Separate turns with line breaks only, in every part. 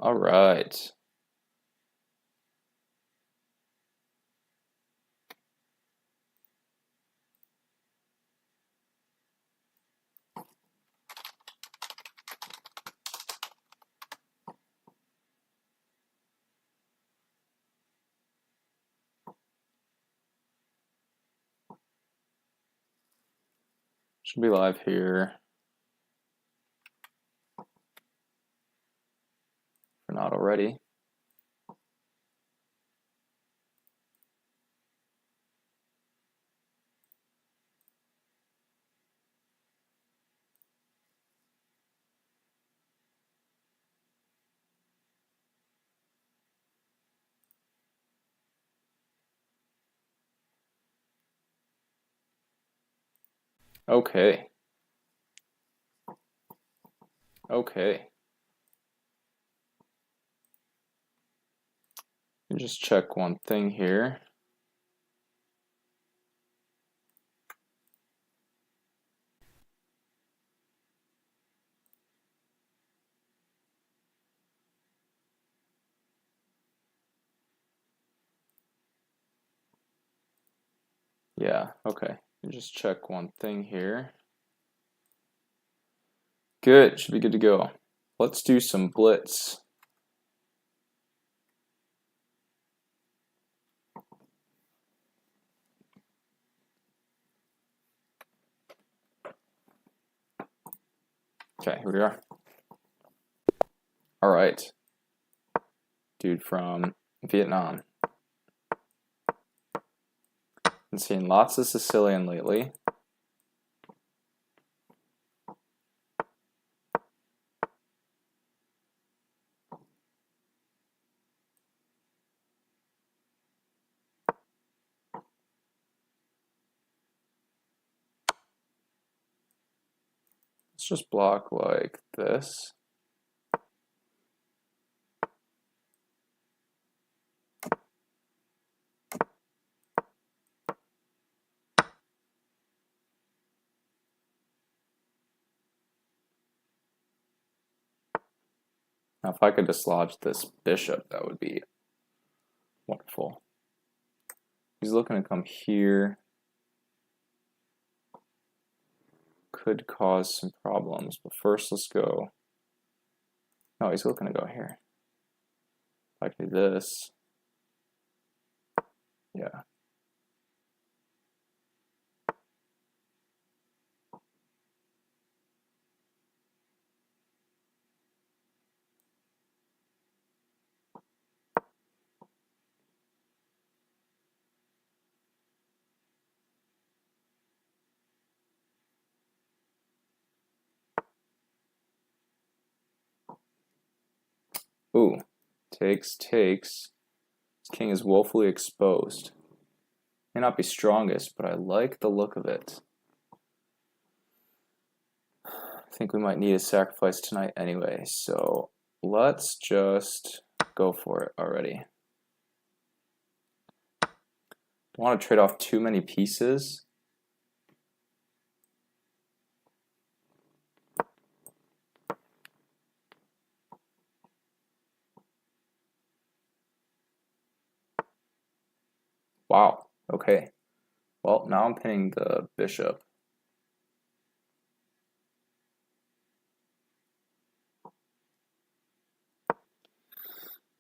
All right. Should be live here. If we're not already. Okay. Okay. Just check one thing here. Yeah, okay. Just check one thing here. Good, should be good to go. Let's do some blitz. Okay, here we are. All right. Dude from Vietnam. Been seeing lots of Sicilian lately. Let's just block like this. Now if I could dislodge this bishop, that would be wonderful. He's looking to come here. Could cause some problems, but first let's go. No, he's looking to go here. If I could do this. Yeah. Ooh, takes. This king is woefully exposed. May not be strongest, but I like the look of it. I think we might need a sacrifice tonight anyway, so let's just go for it already. Don't want to trade off too many pieces. Wow, okay. Well, now I'm pinning the bishop.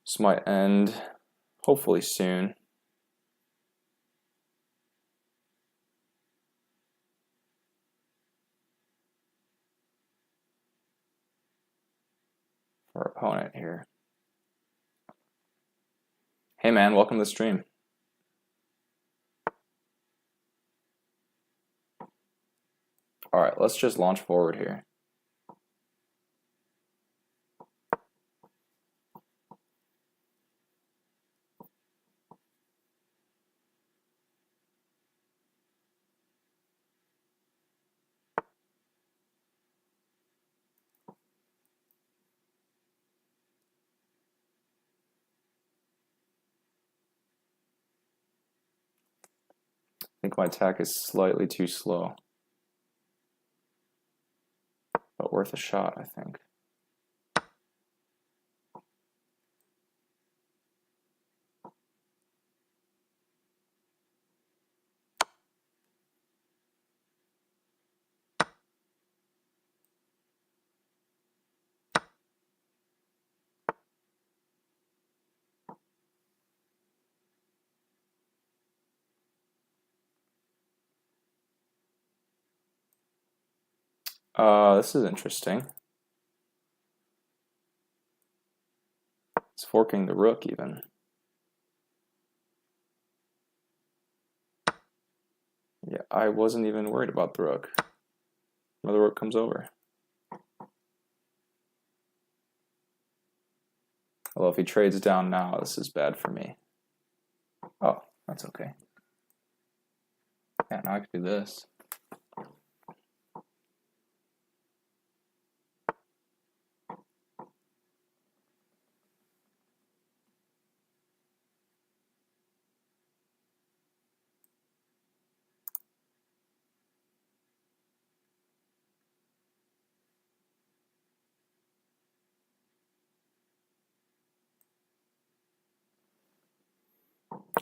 This might end hopefully soon. For our opponent here. Hey man, welcome to the stream. Alright, let's just launch forward here. I think my attack is slightly too slow. But worth a shot, I think. This is interesting. It's forking the rook even. Yeah, I wasn't even worried about the rook. Where the rook comes over. Although if he trades down now, this is bad for me. Oh, that's okay. Yeah, now I can do this.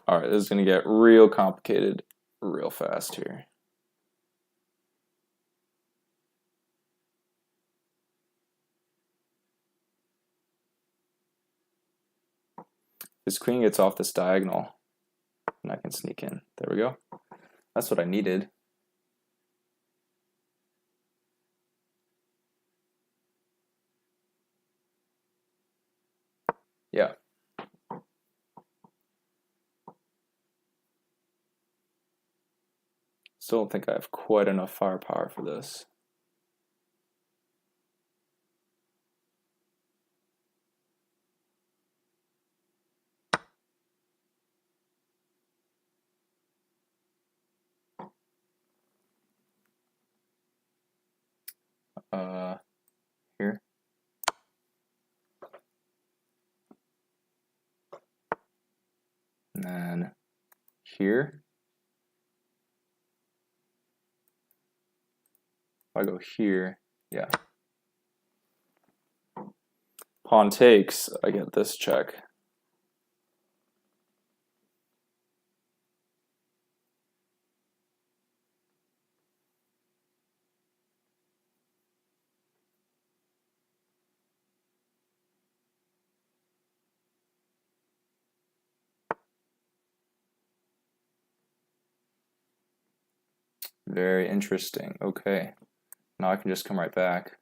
All right, this is going to get real complicated real fast here. His queen gets off this diagonal, and I can sneak in. There we go. That's what I needed. Yeah. Still don't think I have quite enough firepower for this. Here. And then here. If I go here, yeah. Pawn takes, I get this check. Very interesting. Okay. Now I can just come right back.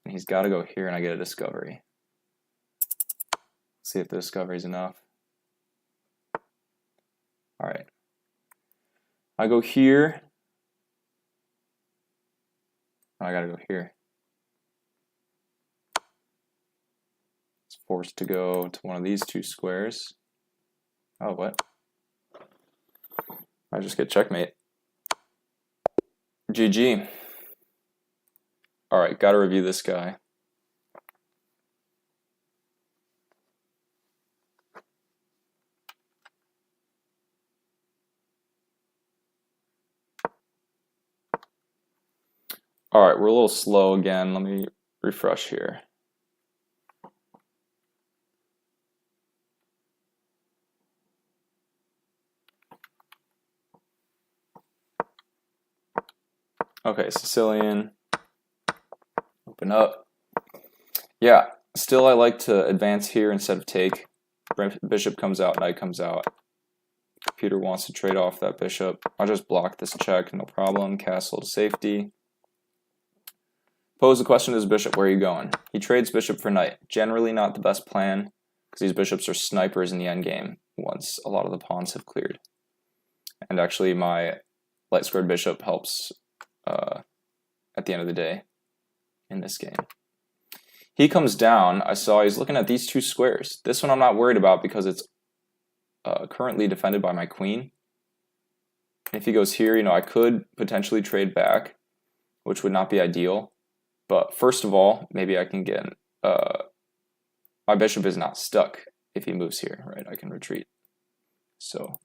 And he's got to go here and I get a discovery. See if the discovery is enough. All right. I go here. I got to go here. It's forced to go to one of these two squares. Oh, what? I just get checkmate. GG. All right, got to review this guy. All right, we're a little slow again. Let me refresh here. Okay, Sicilian. Open up. Yeah, still I like to advance here instead of take. Bishop comes out, knight comes out. Computer wants to trade off that bishop. I'll just block this check, no problem. Castle to safety. Pose the question to his bishop, where are you going? He trades bishop for knight. Generally not the best plan, because these bishops are snipers in the endgame once a lot of the pawns have cleared. And actually my light squared bishop helps at the end of the day in this game. He comes down. I saw he's looking at these two squares. This one I'm not worried about because it's currently defended by my queen. If he goes here, I could potentially trade back, which would not be ideal. But first of all, maybe I can get my bishop is not stuck if he moves here, right? I can retreat. So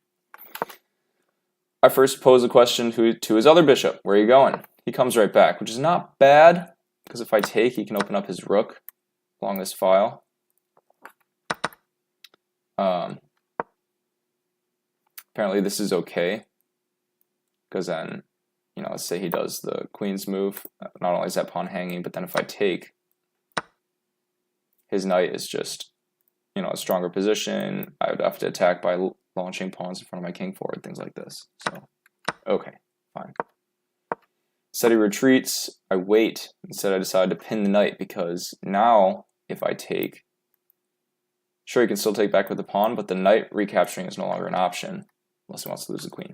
I first pose a question to his other bishop. Where are you going? He comes right back, which is not bad, because if I take, he can open up his rook along this file. Apparently this is okay, because then, let's say he does the queen's move. Not only is that pawn hanging, but then if I take, his knight is just, a stronger position. I would have to attack by launching pawns in front of my king forward, things like this. So, okay, fine. Instead he retreats, I wait. Instead I decide to pin the knight because now if I take, sure he can still take back with the pawn, but the knight recapturing is no longer an option unless he wants to lose the queen.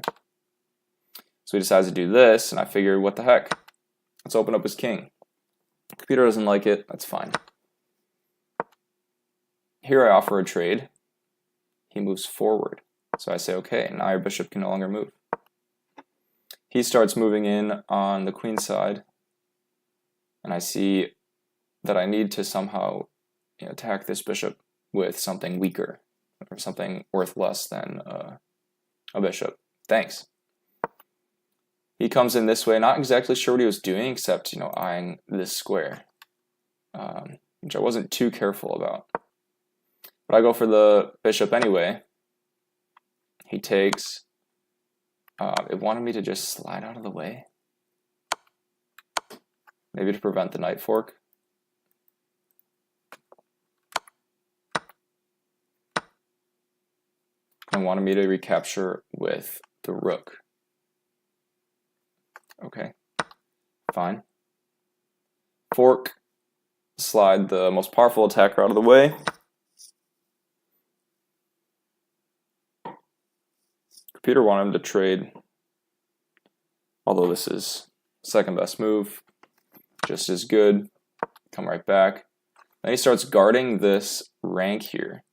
So he decides to do this, and I figured, what the heck? Let's open up his king. Computer doesn't like it, that's fine. Here I offer a trade. He moves forward. So I say, okay, now your bishop can no longer move. He starts moving in on the queen side, and I see that I need to somehow attack this bishop with something weaker, or something worth less than a bishop. Thanks. He comes in this way, not exactly sure what he was doing, except eyeing this square, which I wasn't too careful about. But I go for the bishop anyway. He takes. It wanted me to just slide out of the way. Maybe to prevent the knight fork. And wanted me to recapture with the rook. Okay, fine. Fork, slide the most powerful attacker out of the way. Computer wanted him to trade, although this is second best move, just as good. Come right back. Then he starts guarding this rank here.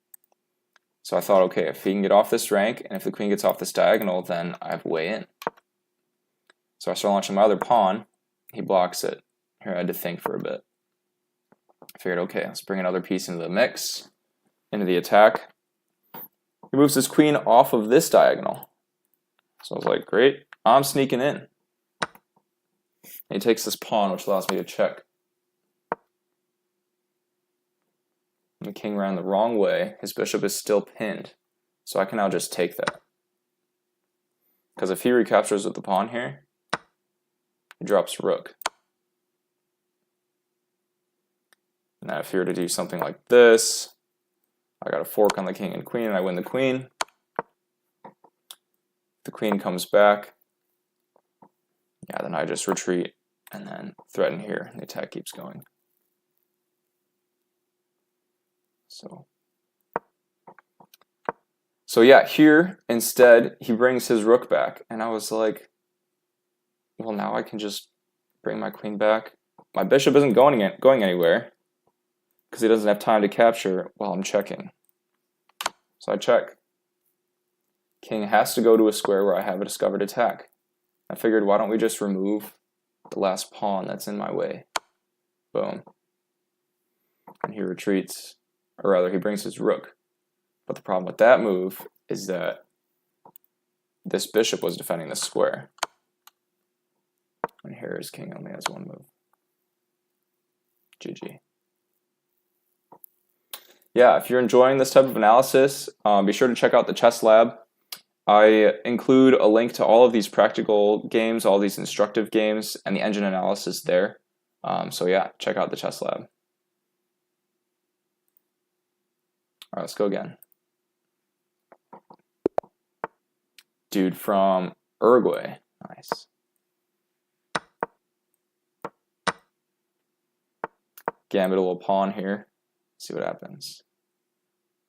So I thought, okay, if he can get off this rank, and if the queen gets off this diagonal, then I have a way in. So I start launching my other pawn. He blocks it. Here I had to think for a bit. I figured, okay, let's bring another piece into the mix, into the attack. He moves his queen off of this diagonal. So I was like, great, I'm sneaking in. And he takes this pawn, which allows me to check. And the king ran the wrong way. His bishop is still pinned. So I can now just take that. Because if he recaptures with the pawn here, he drops rook. Now if he were to do something like this, I got a fork on the king and queen, and I win the queen. The queen comes back. Yeah, then I just retreat and then threaten here, and the attack keeps going. So yeah, here instead he brings his rook back, and I was like, well, now I can just bring my queen back. My bishop isn't going anywhere because he doesn't have time to capture while I'm checking. So I check. King has to go to a square where I have a discovered attack. I figured, why don't we just remove the last pawn that's in my way? Boom. And he retreats, or rather he brings his rook. But the problem with that move is that this bishop was defending the square. And here his king only has one move. GG. Yeah, if you're enjoying this type of analysis, be sure to check out the Chess Lab. I include a link to all of these practical games, all these instructive games, and the engine analysis there. So yeah, check out the Chess Lab. All right, let's go again. Dude from Uruguay. Nice. Gambit a little pawn here. See what happens.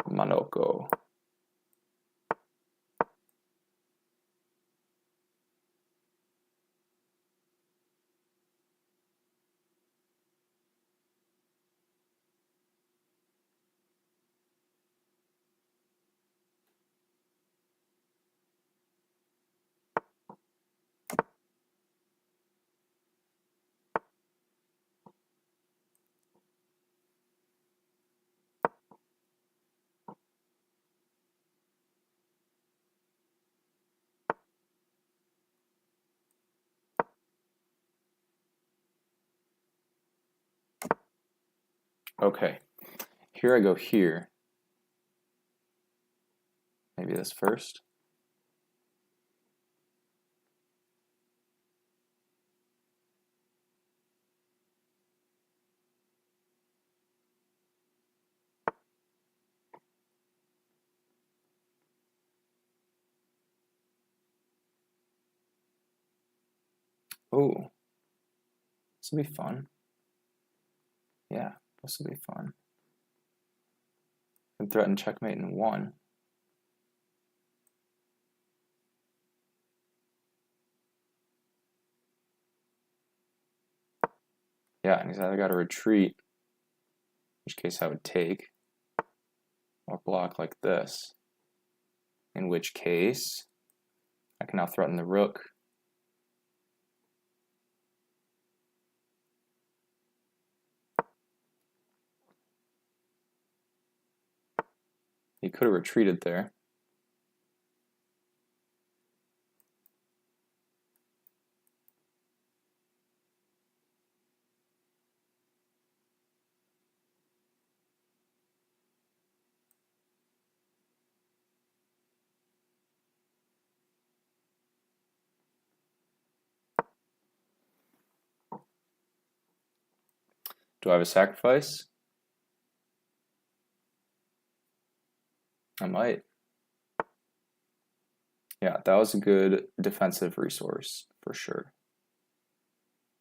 Manoko. Okay, here I go here. Maybe this first. Oh, will be fun. Yeah, this will be fun. And threaten checkmate in 1. Yeah, and he's either got to retreat, in which case I would take, or block like this, in which case I can now threaten the rook. He could have retreated there. Do I have a sacrifice? I might. Yeah, that was a good defensive resource for sure.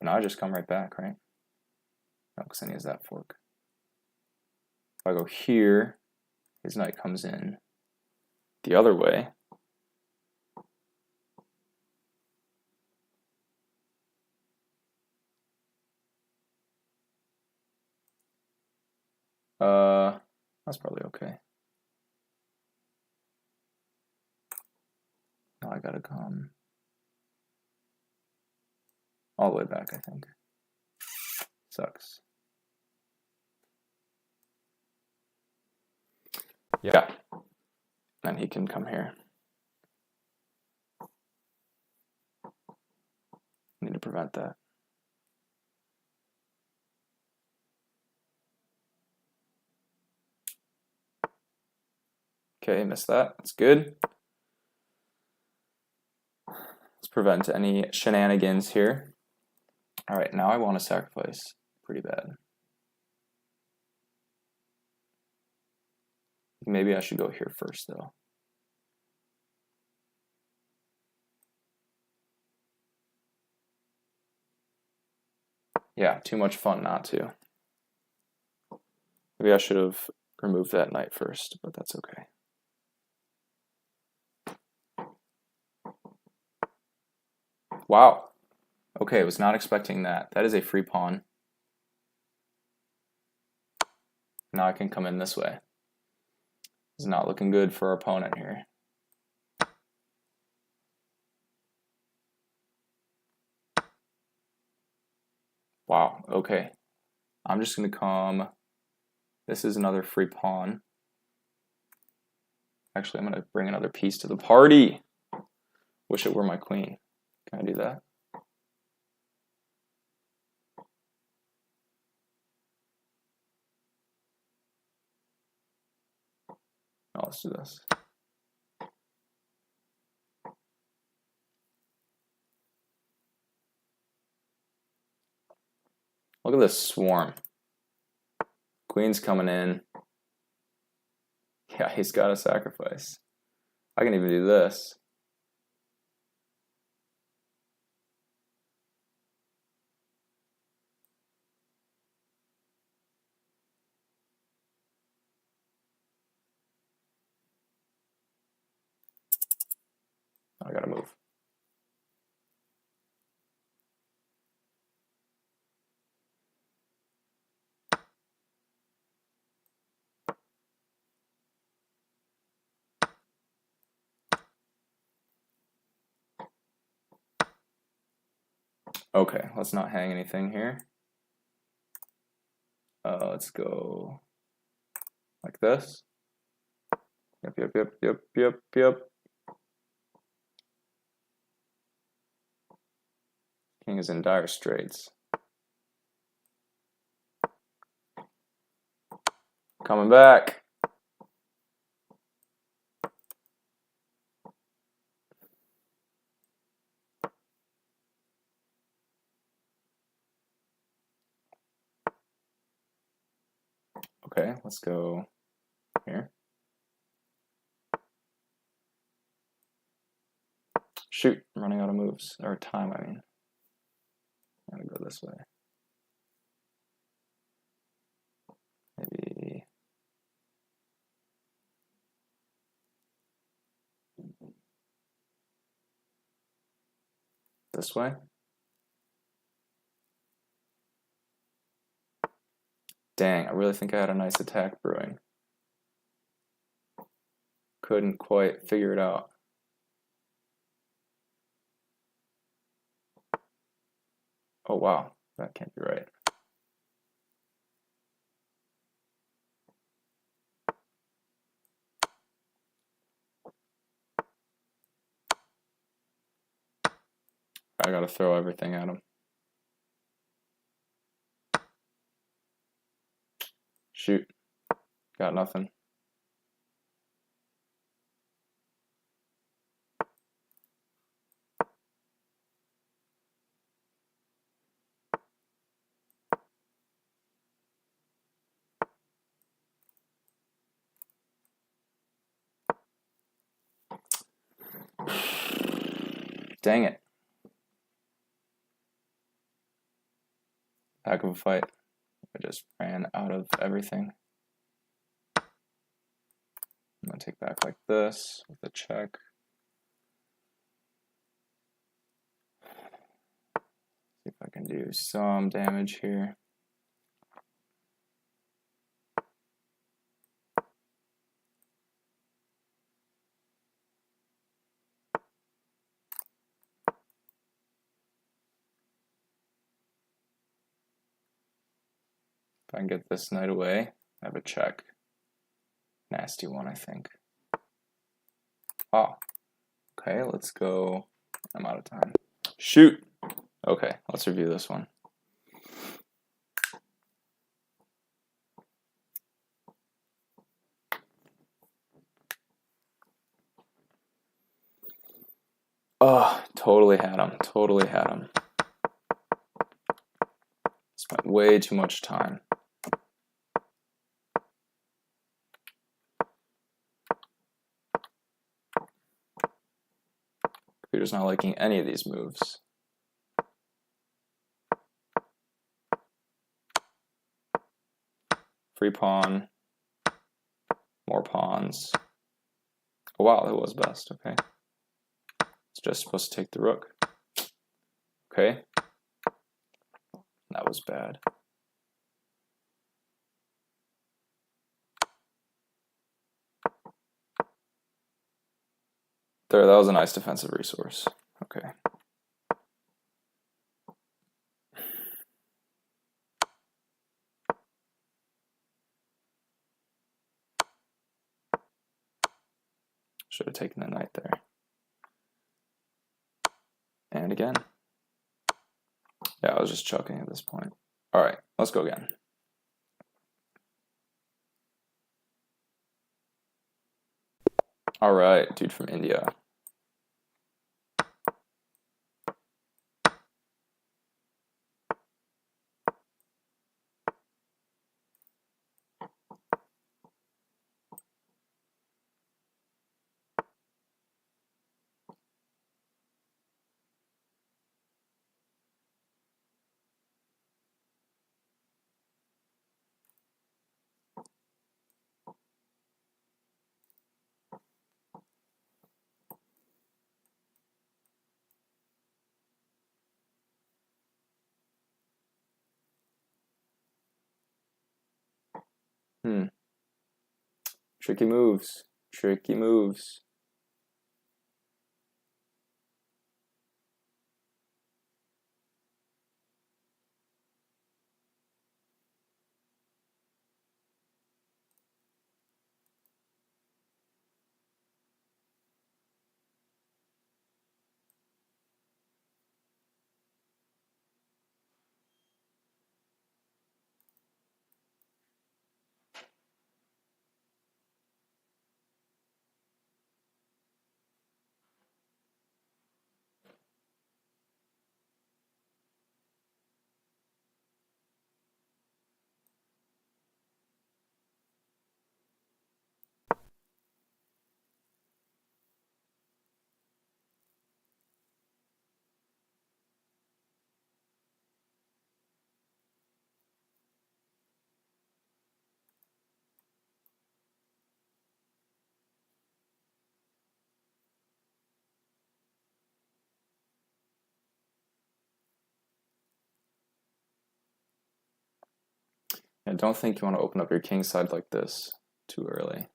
But now I just come right back, right? No, because then he has that fork. If I go here, his knight comes in the other way. That's probably okay. Now I gotta come all the way back, I think. Sucks. Yeah. Then he can come here. Need to prevent that. Okay, missed that. That's good. Let's prevent any shenanigans here. All right, now I want to sacrifice pretty bad. Maybe I should go here first, though. Yeah, too much fun not to. Maybe I should have removed that knight first, but that's okay. Wow. Okay, was not expecting that. That is a free pawn. Now I can come in this way. It's not looking good for our opponent here. Wow, okay. I'm just going to come. This is another free pawn. Actually, I'm going to bring another piece to the party. Wish it were my queen. Can I do that? No, let's do this. Look at this swarm. Queen's coming in. Yeah, he's got a sacrifice. I can even do this. I gotta move. Okay, let's not hang anything here. Let's go like this. Yep. King is in dire straits. Coming back. Okay, let's go here. Shoot, I'm running out of moves, or time, I mean. I'm gonna go this way. this way. Dang, I really think I had a nice attack brewing. Couldn't quite figure it out. Oh wow, that can't be right. I gotta throw everything at him. Shoot, got nothing. Dang it. Heck of a fight. I just ran out of everything. I'm gonna take back like this with a check. See if I can do some damage here. If I can get this knight away, I have a check. Nasty one, I think. Ah, okay, let's go. I'm out of time. Shoot! Okay, let's review this one. Oh, totally had him. Totally had him. Spent way too much time. Computer's not liking any of these moves. Free pawn. More pawns. Oh wow, that was best. Okay. It's just supposed to take the rook. Okay. That was bad. There, that was a nice defensive resource. Okay. Should have taken the knight there. And again. Yeah, I was just chucking at this point. All right, let's go again. All right, dude from India. Tricky moves. Tricky moves. I don't think you want to open up your king side like this too early.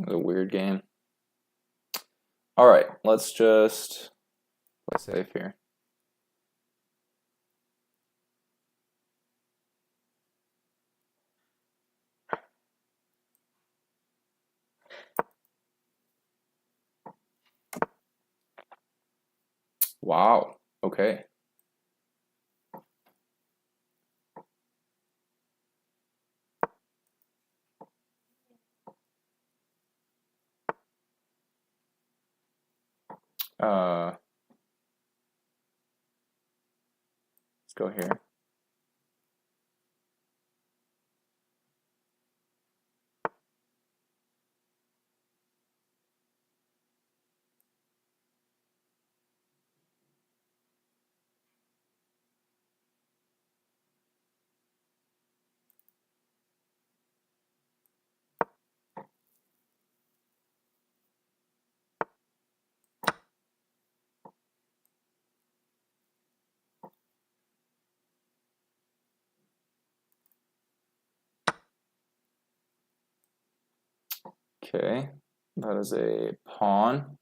It was a weird game. All right, let's just play safe here. Wow, okay. Let's go here. Okay, that is a pawn.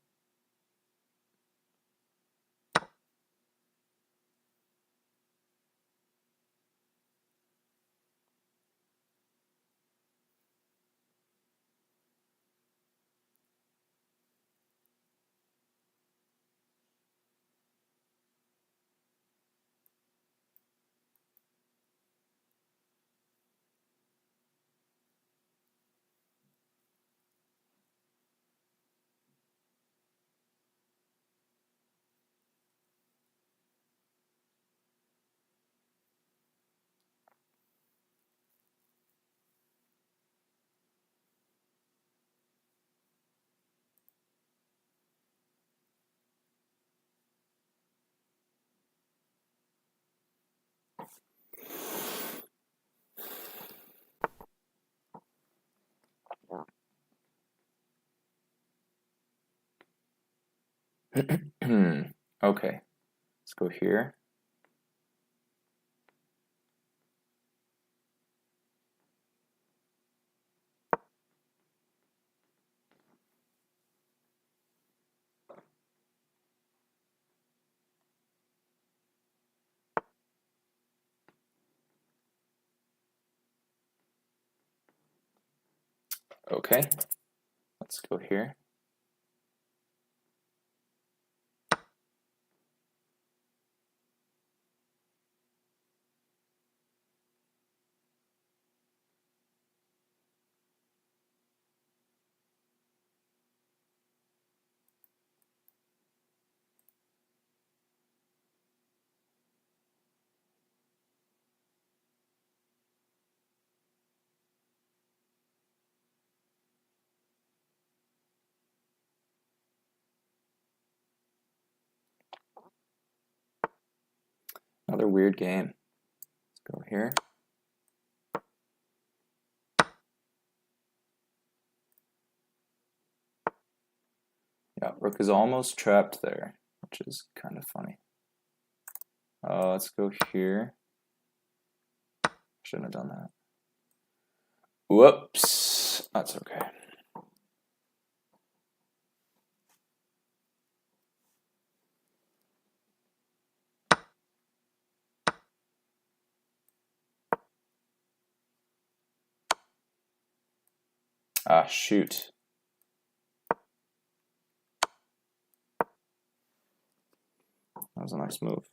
Okay, let's go here. Okay, let's go here. Another weird game. Let's go here. Yeah, rook is almost trapped there, which is kind of funny. Let's go here. Shouldn't have done that. Whoops, that's okay. Ah, shoot. That was a nice move.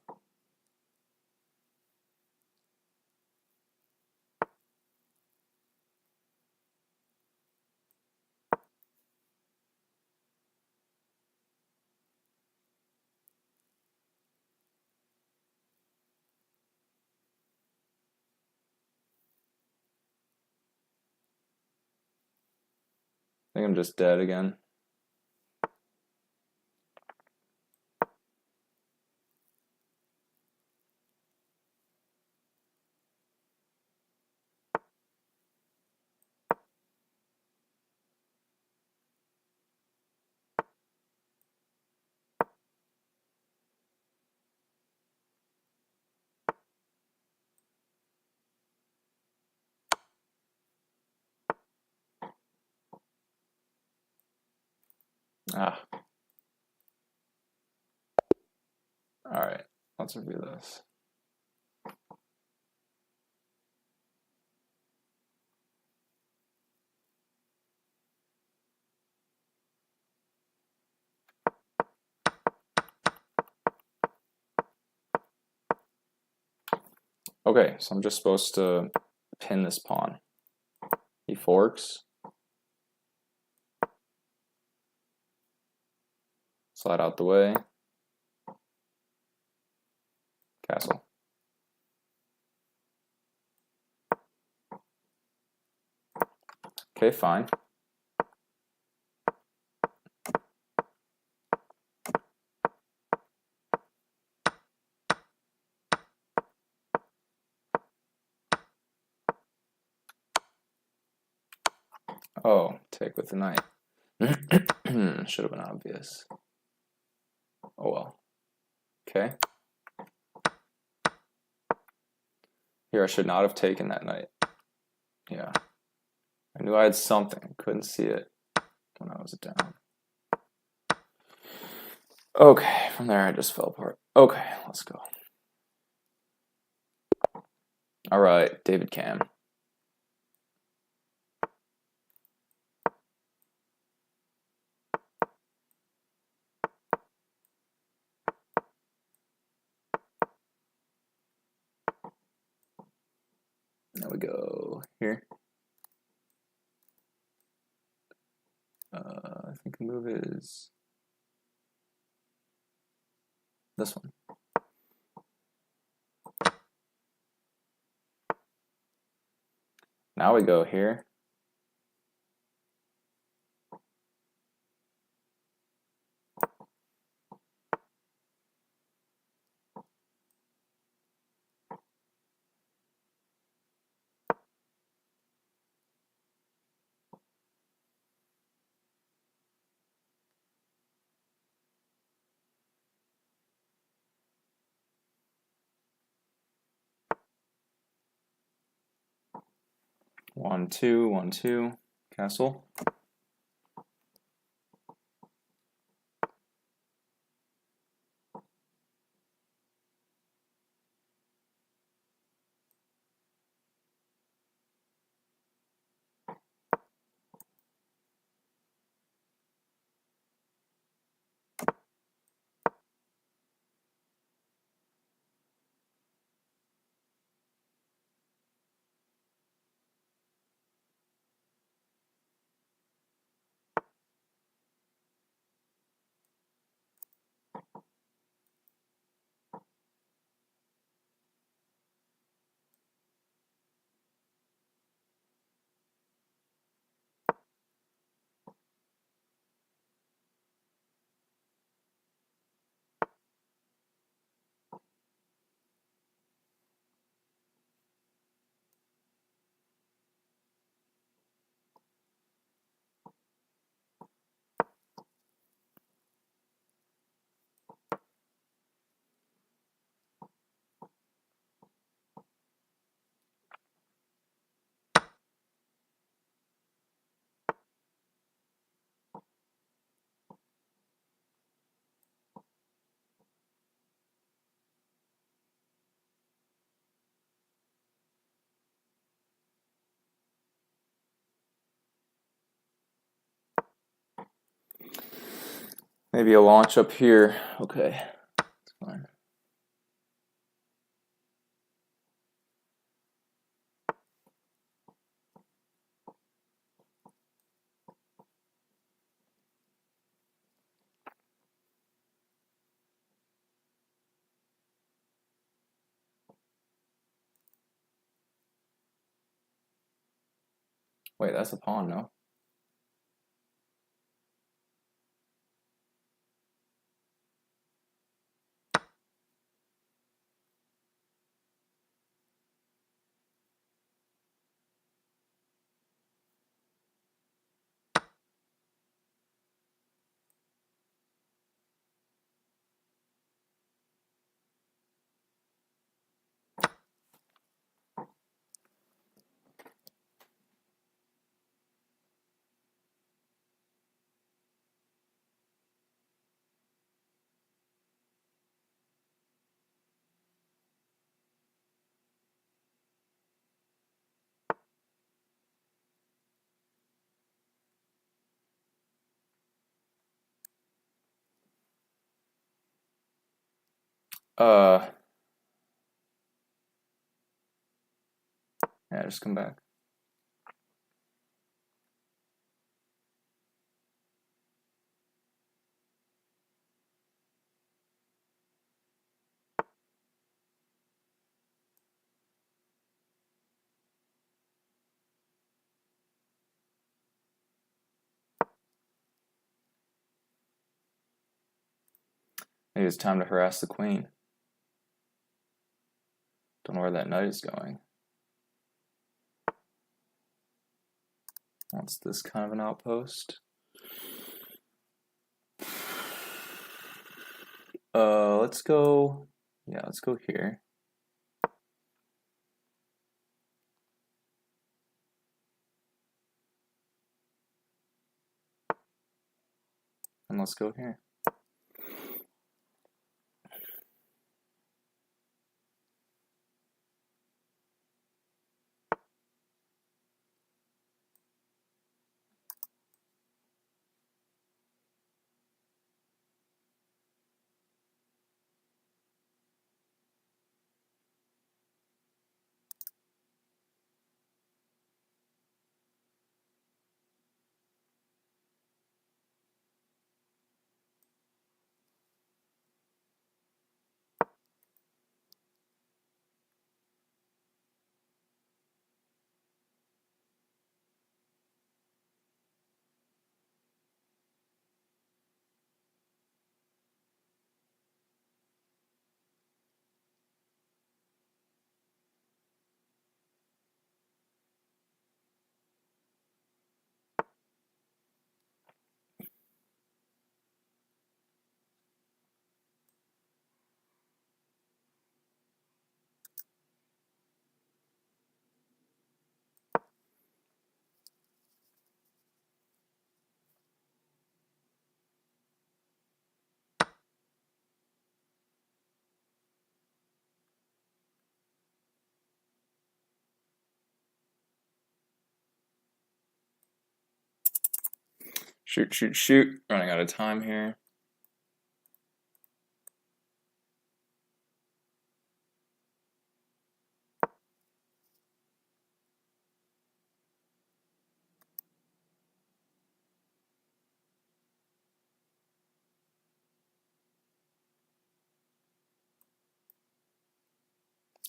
think I'm just dead again. Ah. Alright, let's review this. Okay, so I'm just supposed to pin this pawn. He forks. Slide out the way. Castle. Okay, fine. Oh, take with the knight. Should have been obvious. Oh well. Okay. Here, I should not have taken that knight. Yeah. I knew I had something. Couldn't see it when I was down. Okay, from there I just fell apart. Okay, let's go. All right, David Cam. There we go. Here. I think the move is this one. Now we go here. One, two, castle. Maybe a launch up here. Okay, that's fine. Wait, that's a pawn, no? Yeah, just come back. Maybe it's time to harass the queen. Don't know where that knight is going. Wants this kind of an outpost. Let's go. Yeah, let's go here. And let's go here. Shoot, shoot, shoot. Running out of time here.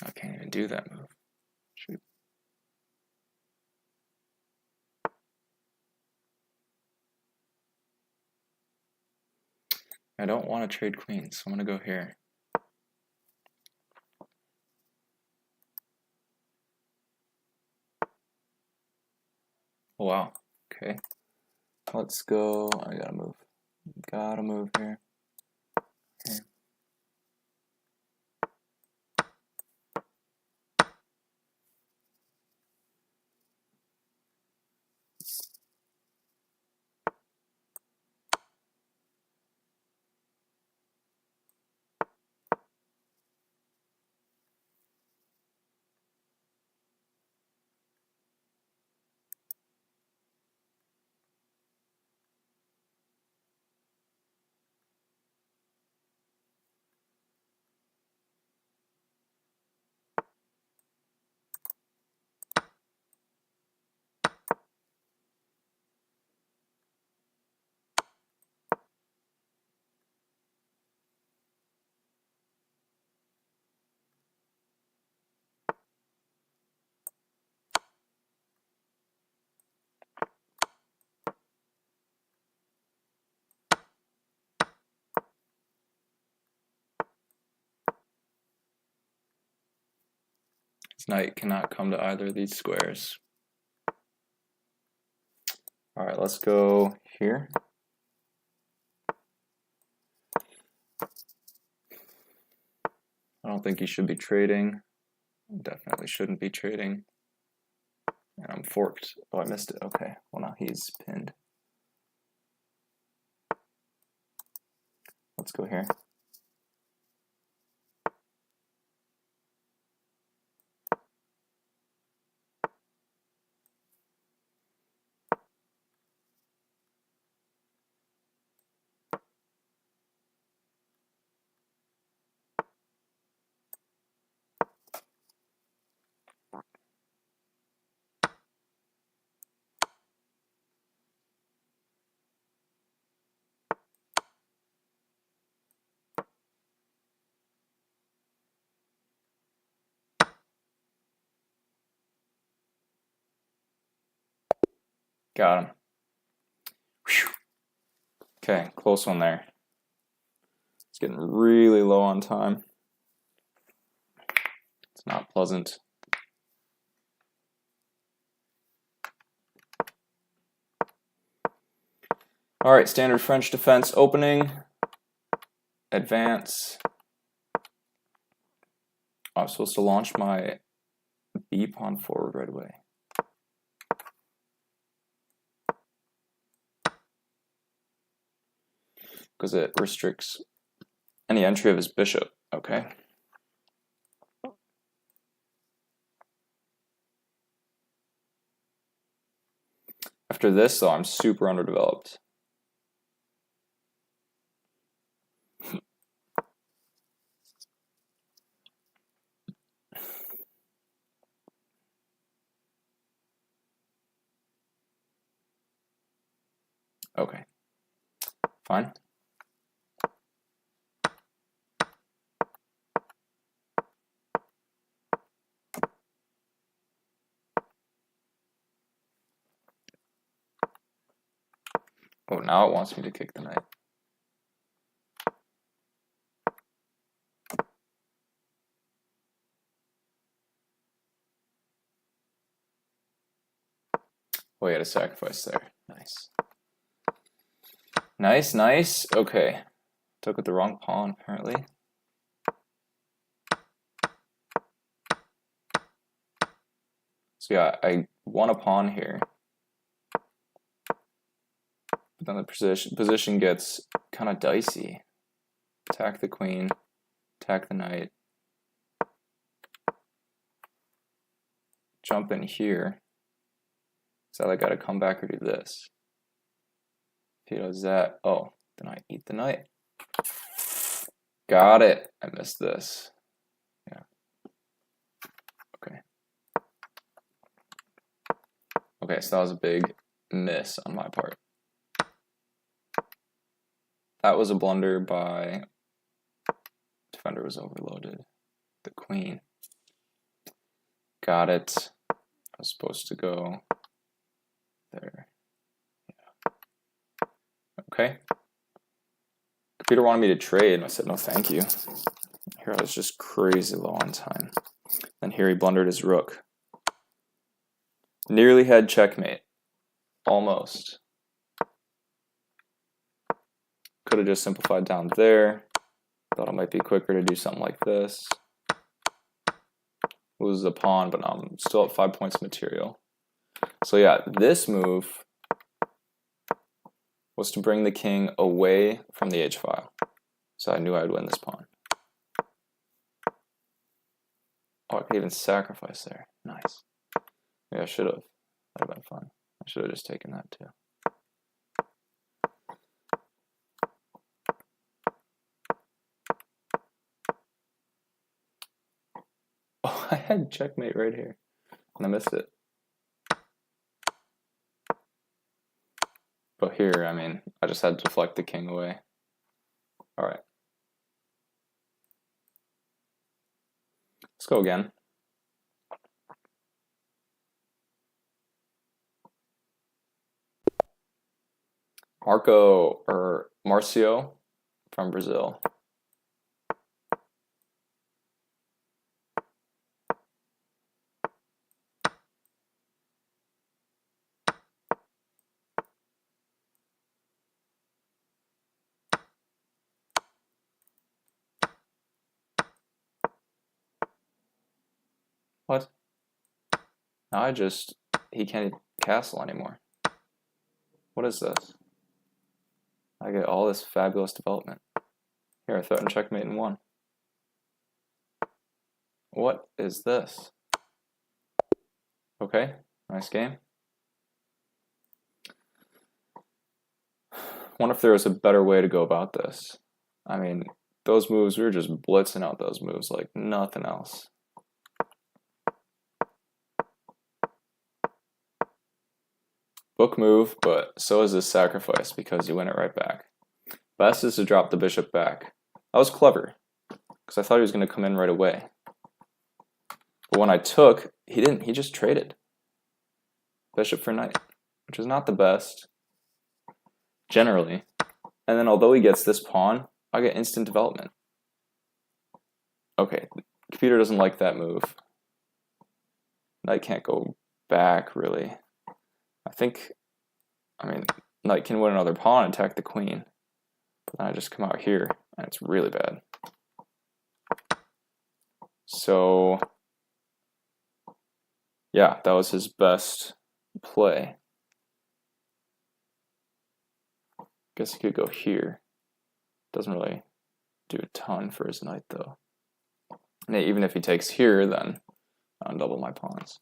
I can't even do that move. Shoot. I don't want to trade queens, so I'm going to go here. Oh, wow. Okay. Let's go. I gotta move. Gotta move here. Okay. This knight cannot come to either of these squares. All right, let's go here. I don't think he should be trading. Definitely shouldn't be trading. And I'm forked. Oh, I missed it. Okay. Well, now he's pinned. Let's go here. Got him. Whew. Okay, close one there. It's getting really low on time. It's not pleasant. All right, standard French defense opening. Advance. I'm supposed to launch my B pawn forward right away. Because it restricts any entry of his bishop. Okay. After this, though, I'm super underdeveloped. Okay, fine. Oh, now it wants me to kick the knight. Oh, he had a sacrifice there. Nice. Nice, nice. Okay. Took with the wrong pawn, apparently. So yeah, I won a pawn here. But then the position gets kind of dicey. Attack the queen, attack the knight. Jump in here. So I gotta come back or do this. If he does that, oh, then I eat the knight. Got it. I missed this. Yeah. Okay. Okay, so that was a big miss on my part. That was a blunder by defender was overloaded. The queen. Got it. I was supposed to go there. Yeah. Okay. Computer wanted me to trade, and I said no thank you. Here I was just crazy low on time. And here he blundered his rook. Nearly had checkmate. Almost. Could have just simplified down there. Thought it might be quicker to do something like this. Lose the pawn, but I'm still at 5 points of material. So yeah, this move was to bring the king away from the h-file. So I knew I would win this pawn. Oh, I could even sacrifice there. Nice. Yeah, I should have. That would have been fun. I should have just taken that too. Oh, I had checkmate right here, and I missed it. But here, I mean, I just had to deflect the king away. All right. Let's go again. Marcio from Brazil. What? Now he can't castle anymore. What is this? I get all this fabulous development. Here, I threatened checkmate and won. What is this? Okay, nice game. Wonder if there was a better way to go about this. I mean, those moves, we were just blitzing out those moves like nothing else. Book move, but so is this sacrifice because you win it right back. Best is to drop the bishop back. That was clever, because I thought he was going to come in right away. But when I took, he didn't. He just traded. Bishop for knight. which is not the best, generally. And then although he gets this pawn, I get instant development. Okay, the computer doesn't like that move. Knight can't go back, really. I mean, knight can win another pawn and attack the queen. But then I just come out here, and it's really bad. So, yeah, that was his best play. Guess he could go here. Doesn't really do a ton for his knight, though. And even if he takes here, then I'll undouble my pawns.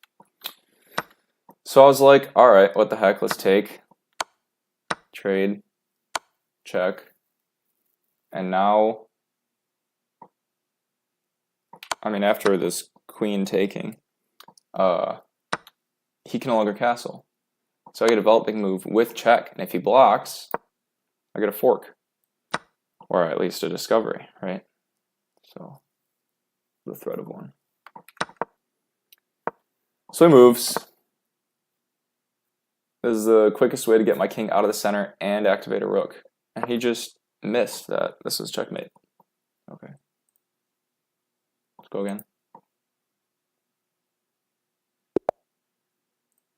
So I was like, all right, what the heck, let's take, trade, check. And now, I mean, after this queen taking, he can no longer castle. So I get a developing move with check, and if he blocks, I get a fork. Or at least a discovery, right? So, the threat of one. So he moves. This is the quickest way to get my king out of the center and activate a rook. And he just missed that. This was checkmate. Okay. Let's go again.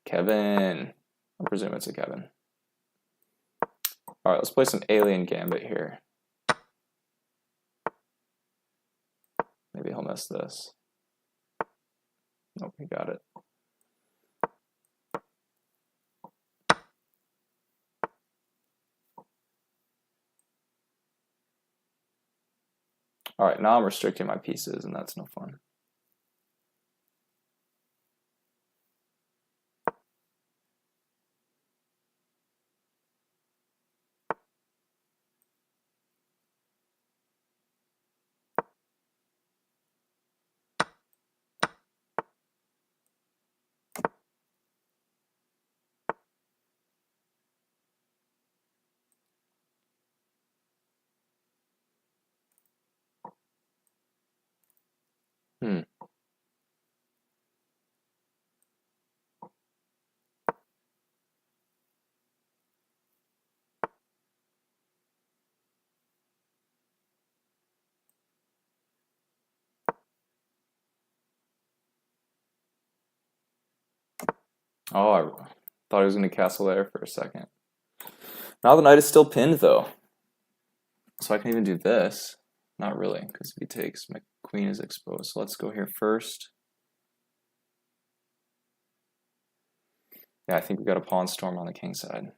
Kevin. I presume it's a Kevin. All right, let's play some alien gambit here. Maybe he'll miss this. Nope, he got it. All right, now I'm restricting my pieces, and that's no fun. Oh, I thought he was going to castle there for a second. Now the knight is still pinned, though. So I can even do this. Not really, because if he takes, my queen is exposed. So let's go here first. Yeah, I think we got a pawn storm on the king side.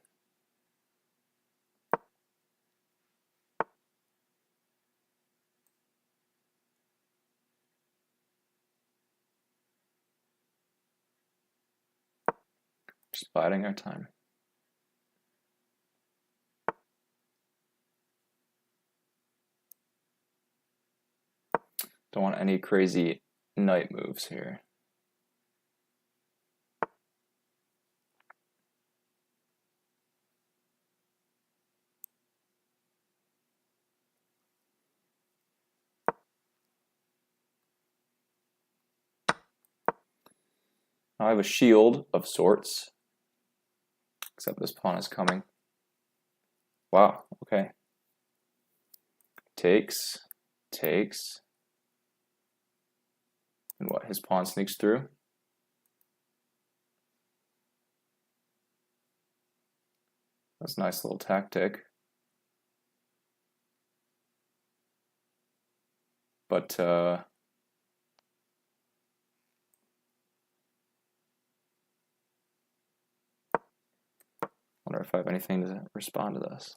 Just biding our time. Don't want any crazy knight moves here. Now I have a shield of sorts, except this pawn is coming. Wow, okay. Takes. And what, his pawn sneaks through? That's a nice little tactic. But, wonder if I have anything to respond to this.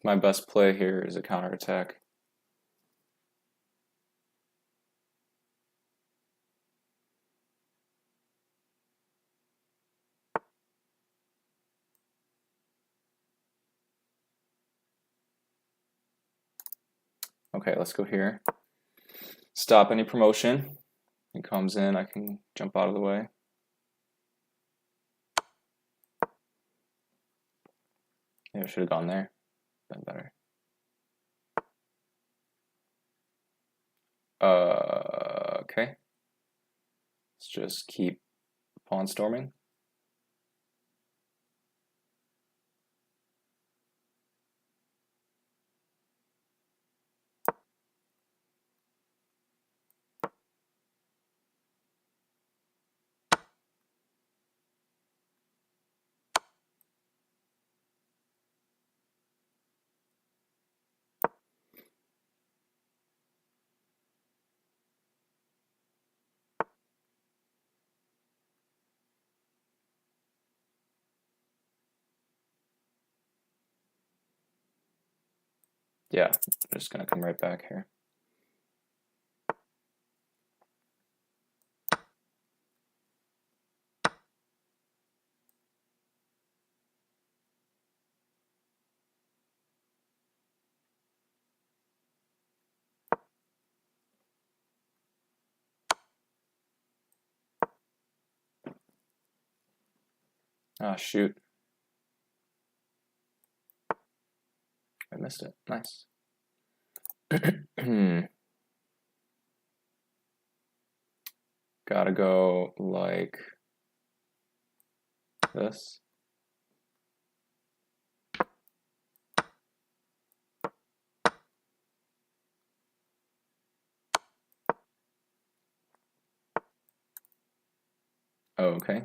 My best play here is a counterattack. Okay, let's go here. Stop any promotion. He comes in, I can jump out of the way. Maybe I should have gone there. Been better. Okay. Let's just keep pawn storming. Yeah, I'm just gonna come right back here. Ah, shoot. I missed it. Nice. Gotta go like this. Oh, okay.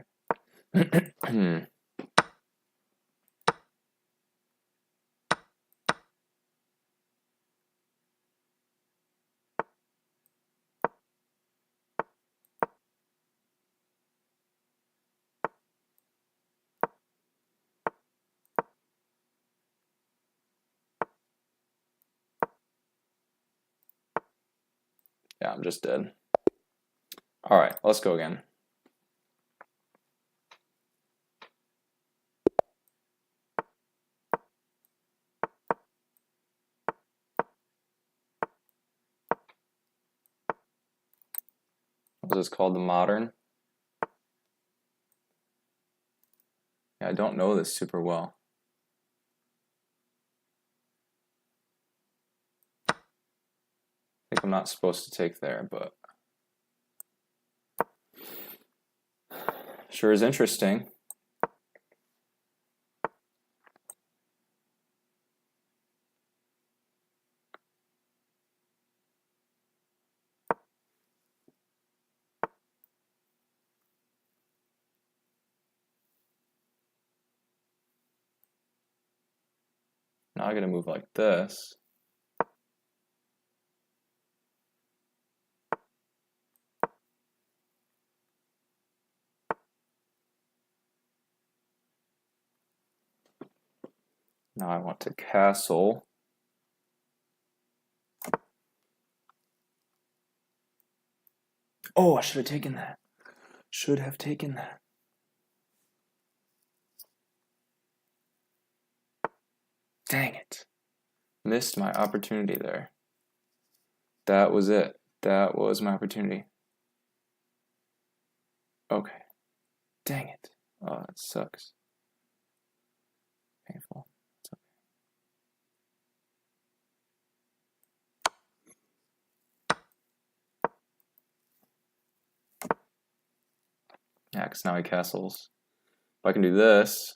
Yeah, I'm just dead. All right, let's go again. What is this called? The modern? Yeah, I don't know this super well. I think I'm not supposed to take there, but sure is interesting. Now I gotta move like this. Now I want to castle. Oh, I should have taken that. Should have taken that. Dang it. Missed my opportunity there. That was it. That was my opportunity. Okay. Dang it. Oh, that sucks. Painful. It's okay. Yeah, because now he castles. If I can do this,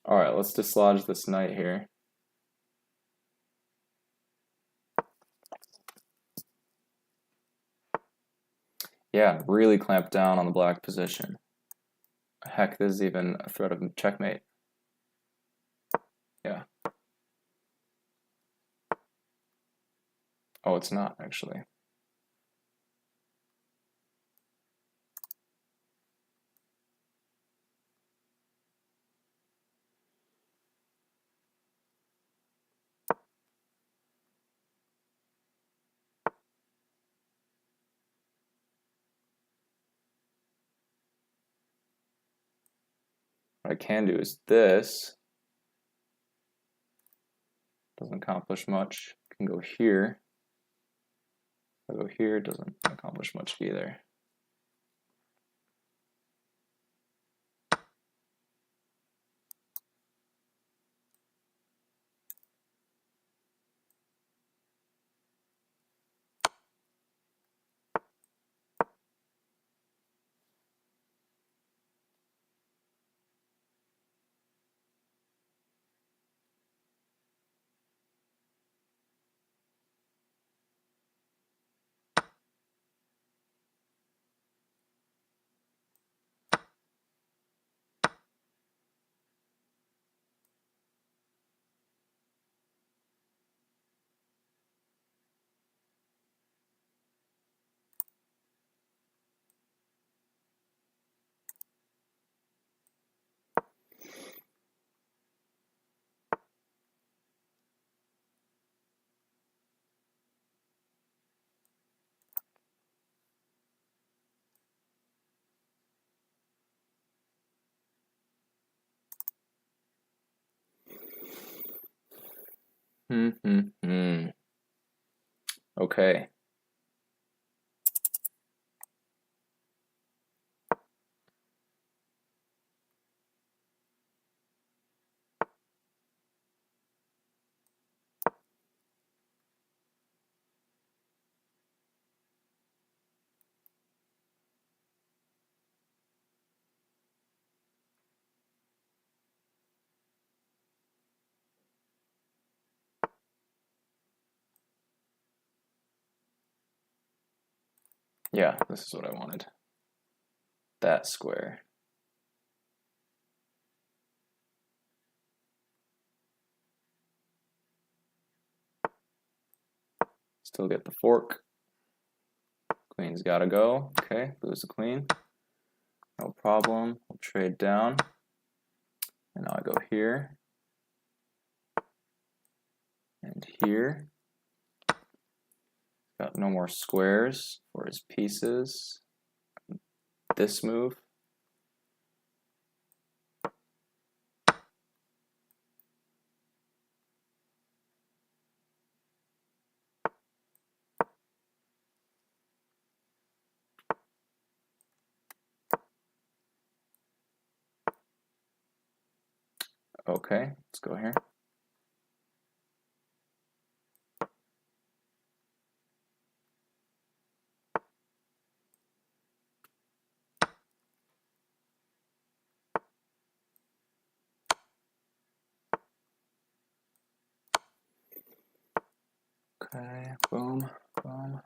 Alright, let's dislodge this knight here. Yeah, really clamp down on the black position. Heck, this is even a threat of checkmate. Yeah. Oh, it's not, actually. What I can do is this. Doesn't accomplish much. Can go here. If I go here, doesn't accomplish much either. Okay. Yeah, this is what I wanted. That square. Still get the fork. Queen's gotta go. Okay, lose the queen. No problem. We'll trade down. And now I go here. And here. Got no more squares for his pieces. This move. Okay, let's go here. Okay, boom, boom.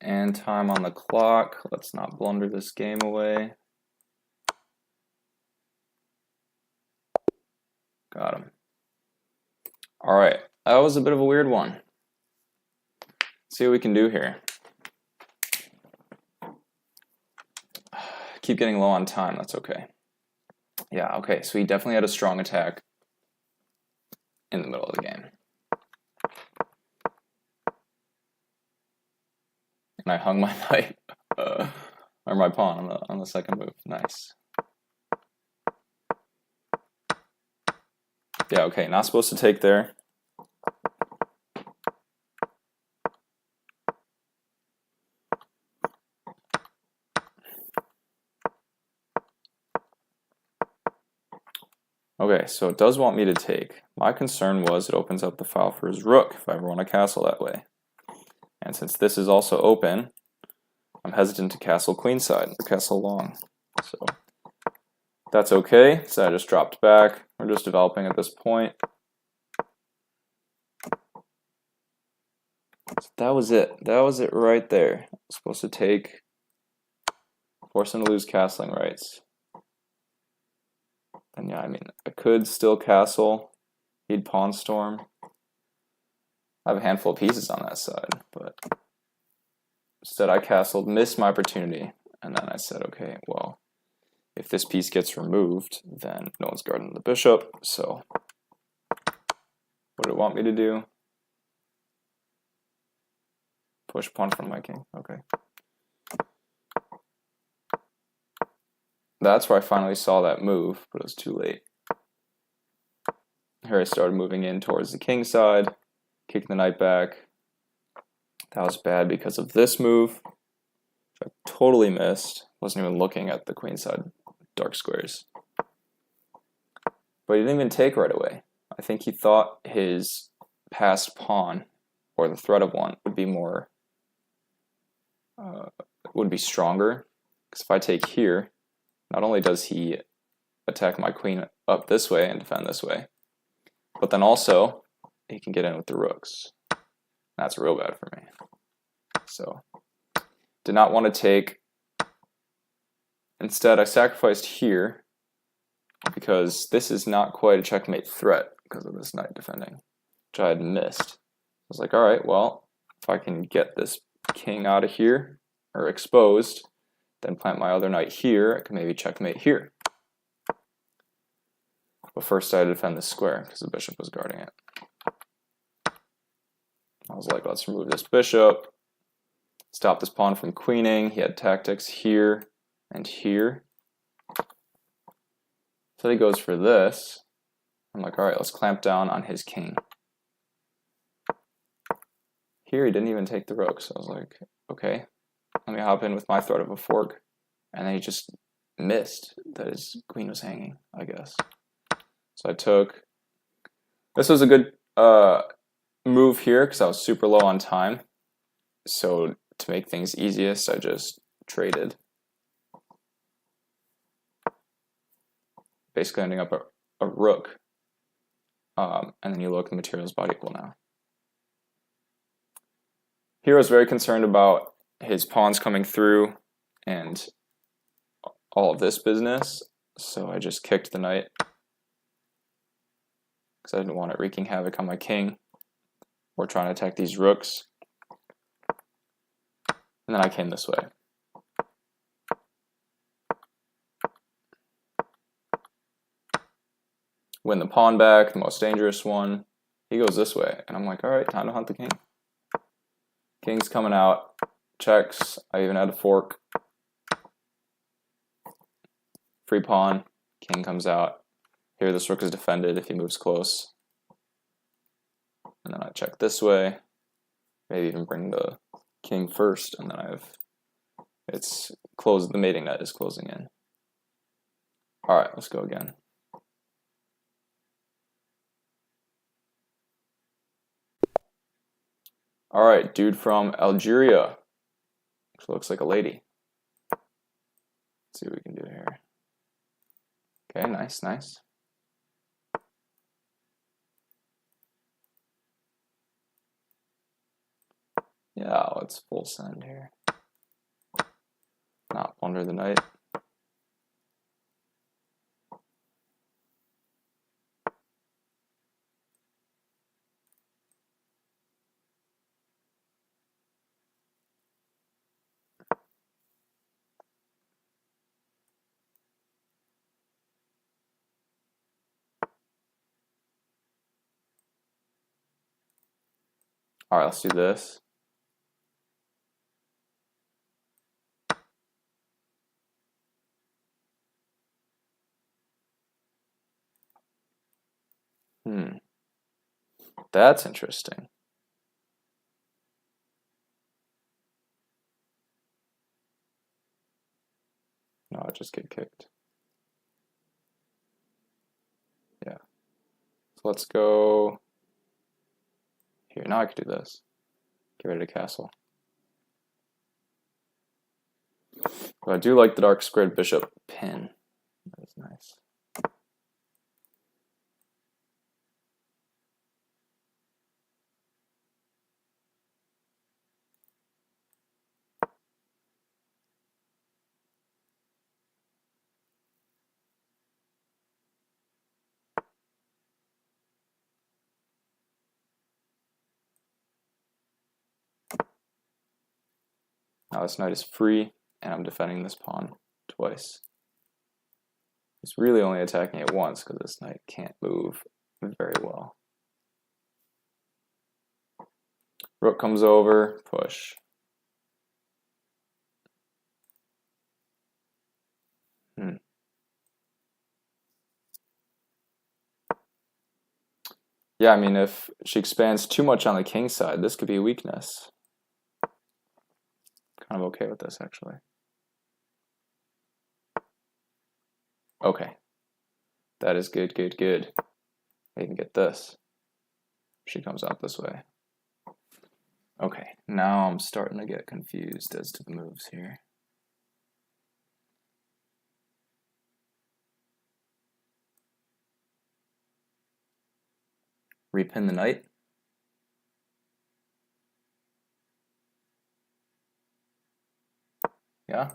And time on the clock. Let's not blunder this game away. Got him. All right, that was a bit of a weird one. Let's see what we can do here. Keep getting low on time, that's okay. Yeah, okay, so he definitely had a strong attack in the middle of the game. And I hung my knight, or my pawn on the second move. Nice. Yeah, okay, not supposed to take there. Okay, so it does want me to take. My concern was it opens up the file for his rook if I ever want to castle that way. And since this is also open, I'm hesitant to castle queenside or castle long. So That's okay, so I just dropped back. We're just developing at this point. So that was it. That was it right there. I was supposed to take, force him to lose castling rights. And yeah, I mean, I could still castle. He'd pawn storm. I have a handful of pieces on that side, but instead I castled, missed my opportunity, and then I said, okay, well, if this piece gets removed, then no one's guarding the bishop, so what do it want me to do? Push pawn from my king, okay. That's where I finally saw that move, but it was too late. Here I started moving in towards the king side, kicking the knight back. That was bad because of this move, which I totally missed. Wasn't even looking at the queen side dark squares. But he didn't even take right away. I think he thought his passed pawn, or the threat of one, would be more, would be stronger. Because if I take here, not only does he attack my queen up this way and defend this way, but then also he can get in with the rooks. That's real bad for me. So, did not want to take. Instead, I sacrificed here because this is not quite a checkmate threat because of this knight defending, which I had missed. I was like, all right, well, if I can get this king out of here, or exposed, then plant my other knight here, I can maybe checkmate here. But first I had to defend this square because the bishop was guarding it. I was like, let's remove this bishop, stop this pawn from queening. He had tactics here and here. So he goes for this. I'm like, all right, let's clamp down on his king. Here he didn't even take the rook, so I was like, okay, let me hop in with my threat of a fork. And then he just missed that his queen was hanging, I guess. So I took, this was a good move here because I was super low on time. So to make things easiest, I just traded. Basically ending up a rook. And then you look, the material's about equal now. Here I was very concerned about his pawns coming through and all of this business. So I just kicked the knight because I didn't want it wreaking havoc on my king or trying to attack these rooks. And then I came this way. Win the pawn back, the most dangerous one. He goes this way, and I'm like, all right, time to hunt the king. King's coming out, checks. I even had a fork. Free pawn, king comes out. Here this rook is defended if he moves close. And then I check this way. Maybe even bring the king first, and then it's closed, the mating net is closing in. All right, let's go again. All right, dude from Algeria. Which looks like a lady. Let's see what we can do here. Okay, nice, nice. Yeah, let's full send here. Not plunder the knight. All right, let's do this. That's interesting. No, I just get kicked. Yeah. So let's go here. Now I could do this. Get rid of the castle. But I do like the dark squared bishop pin. It's Nice. Now this knight is free, and I'm defending this pawn twice. It's really only attacking it once because this knight can't move very well. Rook comes over, push. Yeah, I mean, if she expands too much on the king side, this could be a weakness. Kind of okay with this, actually. Okay. That is good, good, good. I can get this. She comes out this way. Okay, now I'm starting to get confused as to the moves here. Repin the knight. Yeah.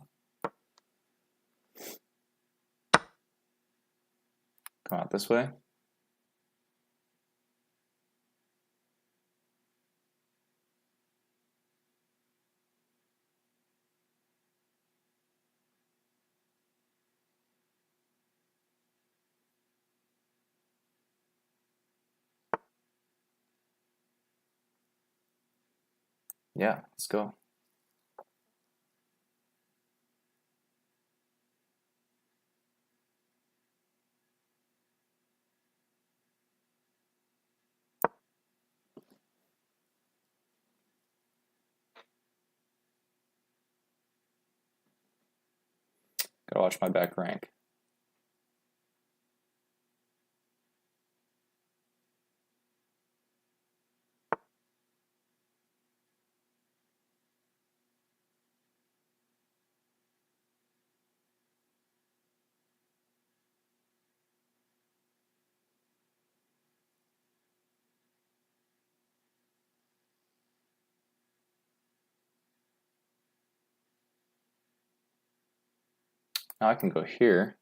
Come out this way. Yeah, let's go. Gotta watch my back rank. Now I can go here,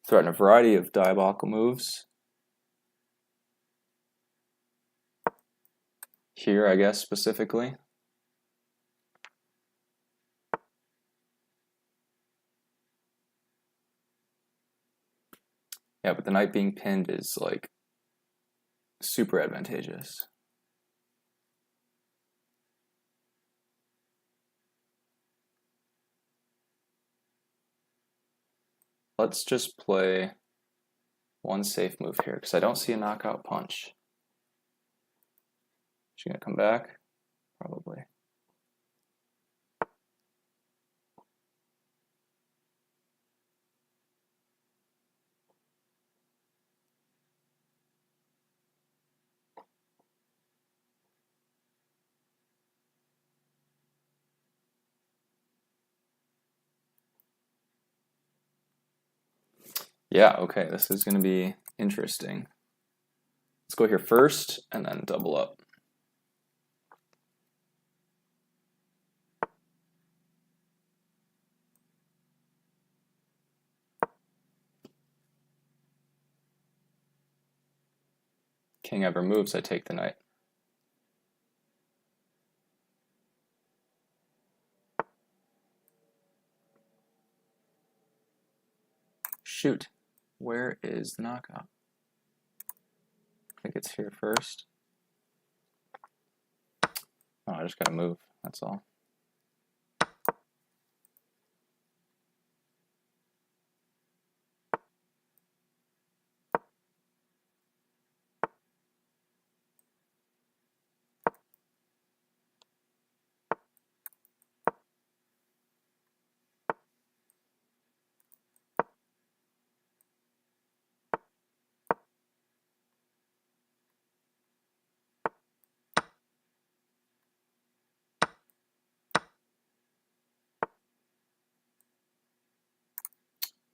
threaten a variety of diabolical moves. Here, I guess, specifically. Yeah, but the knight being pinned is, like, super advantageous. Let's just play one safe move here, because I don't see a knockout punch. Is she gonna come back? Probably. Yeah, okay, this is gonna be interesting. Let's go here first, and then double up. King ever moves, I take the knight. Shoot, where is the knockout? I think it's here first. Oh, I just gotta move, that's all.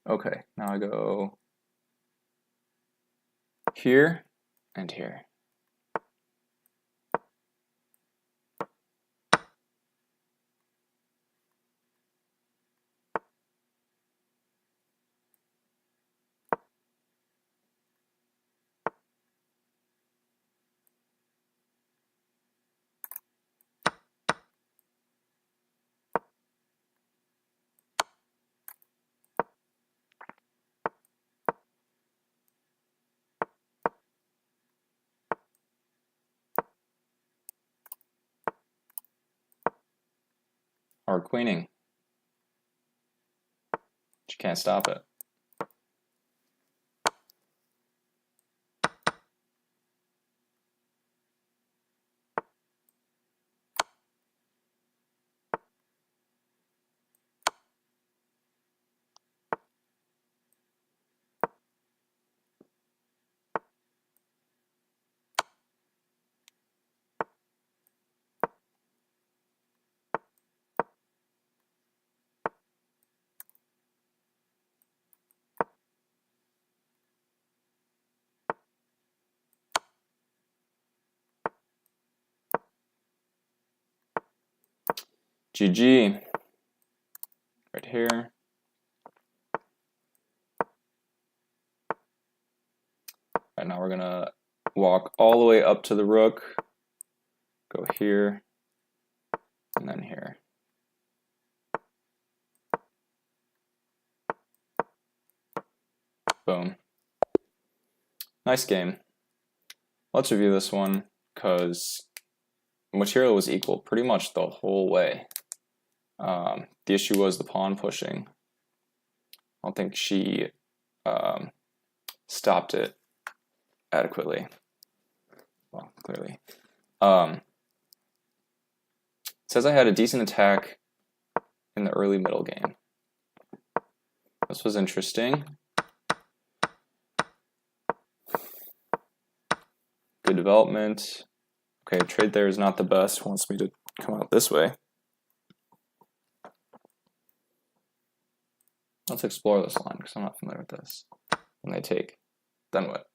Okay, now I go here and here. Hard queening. But you can't stop it. GG. Right here. Right now we're gonna walk all the way up to the rook, go here, and then here. Boom. Nice game. Let's review this one because material was equal pretty much the whole way. The issue was the pawn pushing. I don't think she stopped it adequately. Well, clearly. It says I had a decent attack in the early middle game. This was interesting. Good development. Okay, trade there is not the best. Wants me to come out this way. Let's explore this line because I'm not familiar with this. When they take, then what?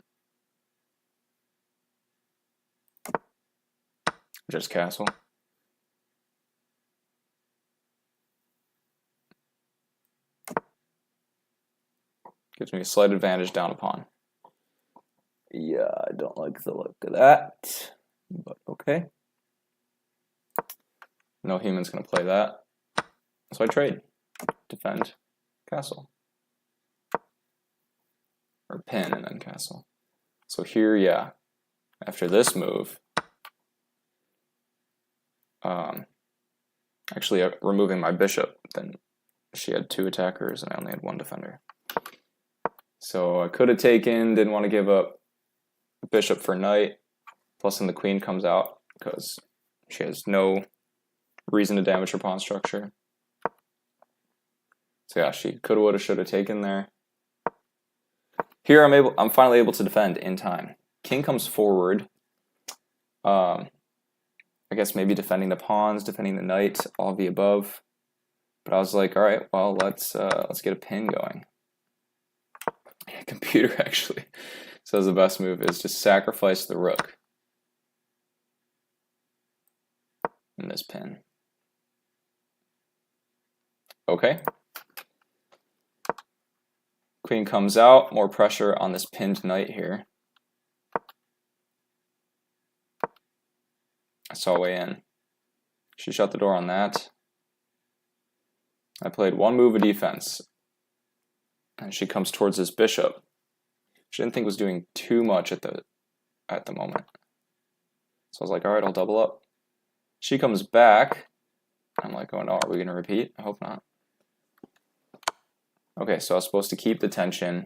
Just castle. Gives me a slight advantage down a pawn. Yeah, I don't like the look of that, but okay. No human's gonna play that. So I trade. Defend. Castle. Or pin and then castle. So here, yeah, after this move, actually removing my bishop, then she had 2 attackers and I only had 1 defender. So I could have taken, didn't want to give up bishop for knight, plus then the queen comes out because she has no reason to damage her pawn structure. So yeah, she coulda, woulda, shoulda taken there. Here I'm finally able to defend in time. King comes forward. I guess maybe defending the pawns, defending the knight, all of the above. But I was like, all right, well, let's get a pin going. Computer actually says the best move is just sacrifice the rook in this pin. Okay. Queen comes out, more pressure on this pinned knight here. I saw a way in. She shut the door on that. I played 1 move of defense. And she comes towards this bishop. She didn't think was doing too much at the moment. So I was like, all right, I'll double up. She comes back. I'm like, oh no, are we gonna repeat? I hope not. Okay, so I was supposed to keep the tension.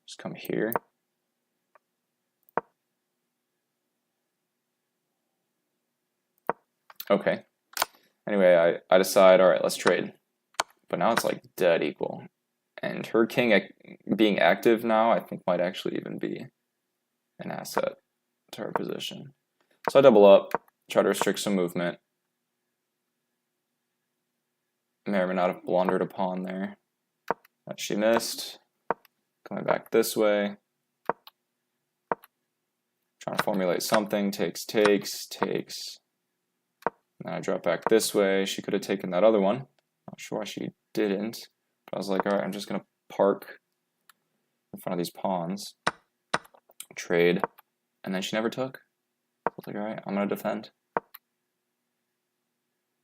Just come here. Okay. Anyway, I decide, all right, let's trade. But now it's like dead equal. And her king being active now, I think might actually even be an asset to her position. So I double up, try to restrict some movement. May or may not have blundered a pawn there. She missed. Coming back this way. Trying to formulate something. Takes. And then I drop back this way. She could have taken that other one. Not sure why she didn't. But I was like, all right, I'm just going to park in front of these pawns. Trade. And then she never took. I was like, all right, I'm going to defend.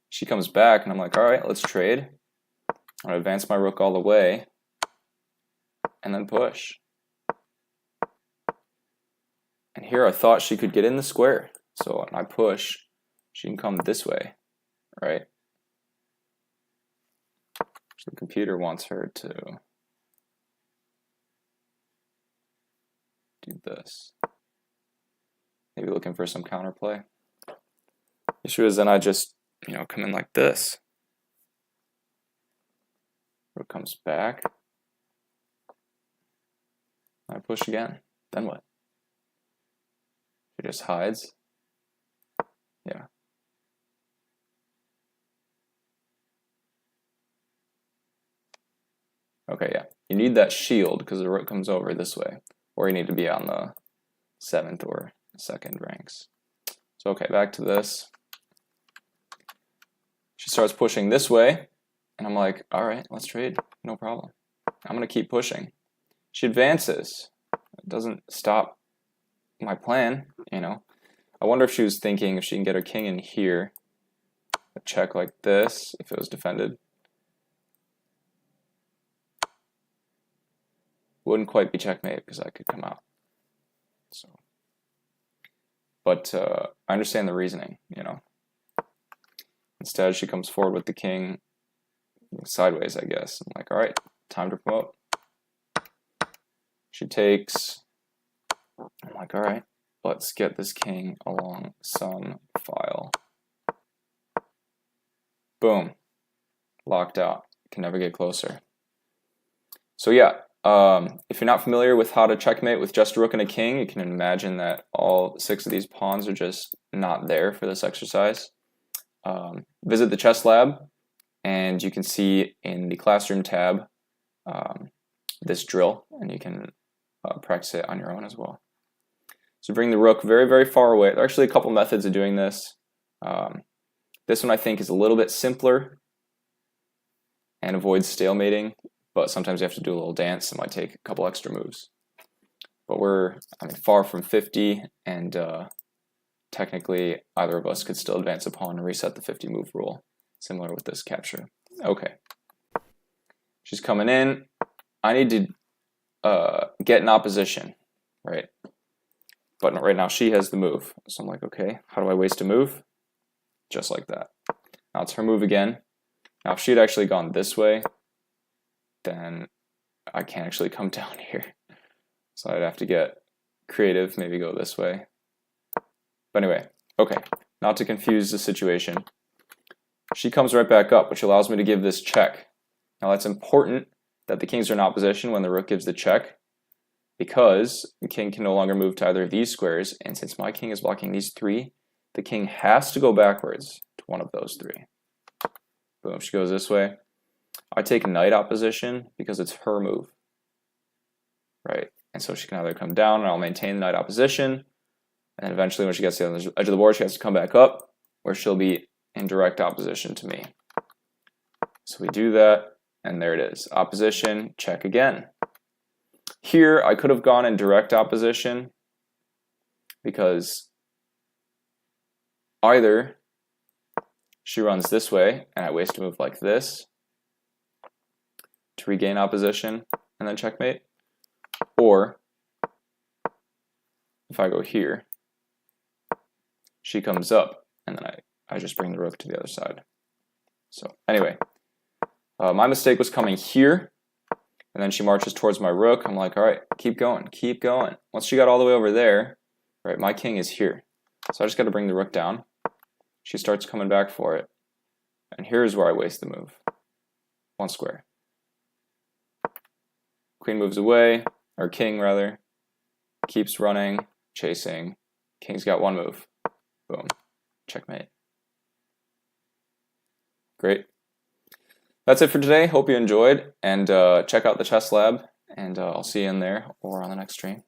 She comes back, and I'm like, all right, let's trade. I'm going to advance my rook all the way. And then push. And here I thought she could get in the square. So when I push, she can come this way, right? So the computer wants her to do this. Maybe looking for some counterplay. The issue is then I just, come in like this. Rook comes back. I push again. Then what? She just hides. Yeah. Okay, yeah. You need that shield because the rook comes over this way. Or you need to be on the 7th or 2nd ranks. So, okay, back to this. She starts pushing this way. And I'm like, all right, let's trade. No problem. I'm going to keep pushing. She advances. It doesn't stop my plan, I wonder if she was thinking if she can get her king in here. A check like this, if it was defended. Wouldn't quite be checkmate because I could come out. So, but I understand the reasoning, Instead, she comes forward with the king sideways, I guess. I'm like, all right, time to promote. She takes. I'm like, all right, let's get this king along some file. Boom. Locked out. Can never get closer. So yeah, if you're not familiar with how to checkmate with just a rook and a king, you can imagine that all 6 of these pawns are just not there for this exercise. Visit the chess lab, and you can see in the classroom tab this drill, and you can practice it on your own as well. So bring the rook very, very far away. There are actually a couple methods of doing this. This one I think is a little bit simpler and avoids stalemating, but sometimes you have to do a little dance. It might take a couple extra moves. But we're far from 50, and technically either of us could still advance a pawn and reset the 50 move rule, similar with this capture. Okay. She's coming in. I need to get in opposition, right? But right now she has the move. So I'm like, okay, how do I waste a move? Just like that. Now it's her move again. Now if she had actually gone this way, then I can't actually come down here. So I'd have to get creative, maybe go this way. But anyway, okay, not to confuse the situation. She comes right back up, which allows me to give this check. Now that's important that the kings are in opposition when the rook gives the check, because the king can no longer move to either of these squares, and since my king is blocking these 3, the king has to go backwards to one of those 3. Boom, she goes this way. I take knight opposition because it's her move, right? And so she can either come down and I'll maintain the knight opposition, and then eventually when she gets to the edge of the board, she has to come back up, where she'll be in direct opposition to me. So we do that, and there it is. Opposition, check again. Here, I could have gone in direct opposition because either she runs this way and I waste a move like this to regain opposition and then checkmate, or if I go here, she comes up and then I just bring the rook to the other side. So anyway, my mistake was coming here. And then she marches towards my rook. I'm like, all right, keep going, keep going. Once she got all the way over there, right, my king is here. So I just got to bring the rook down. She starts coming back for it. And here's where I waste the move. 1 square. Queen moves away, or king rather. Keeps running, chasing. King's got 1 move. Boom. Checkmate. Great. that's it for today. Hope you enjoyed, and check out the chess lab, and I'll see you in there or on the next stream.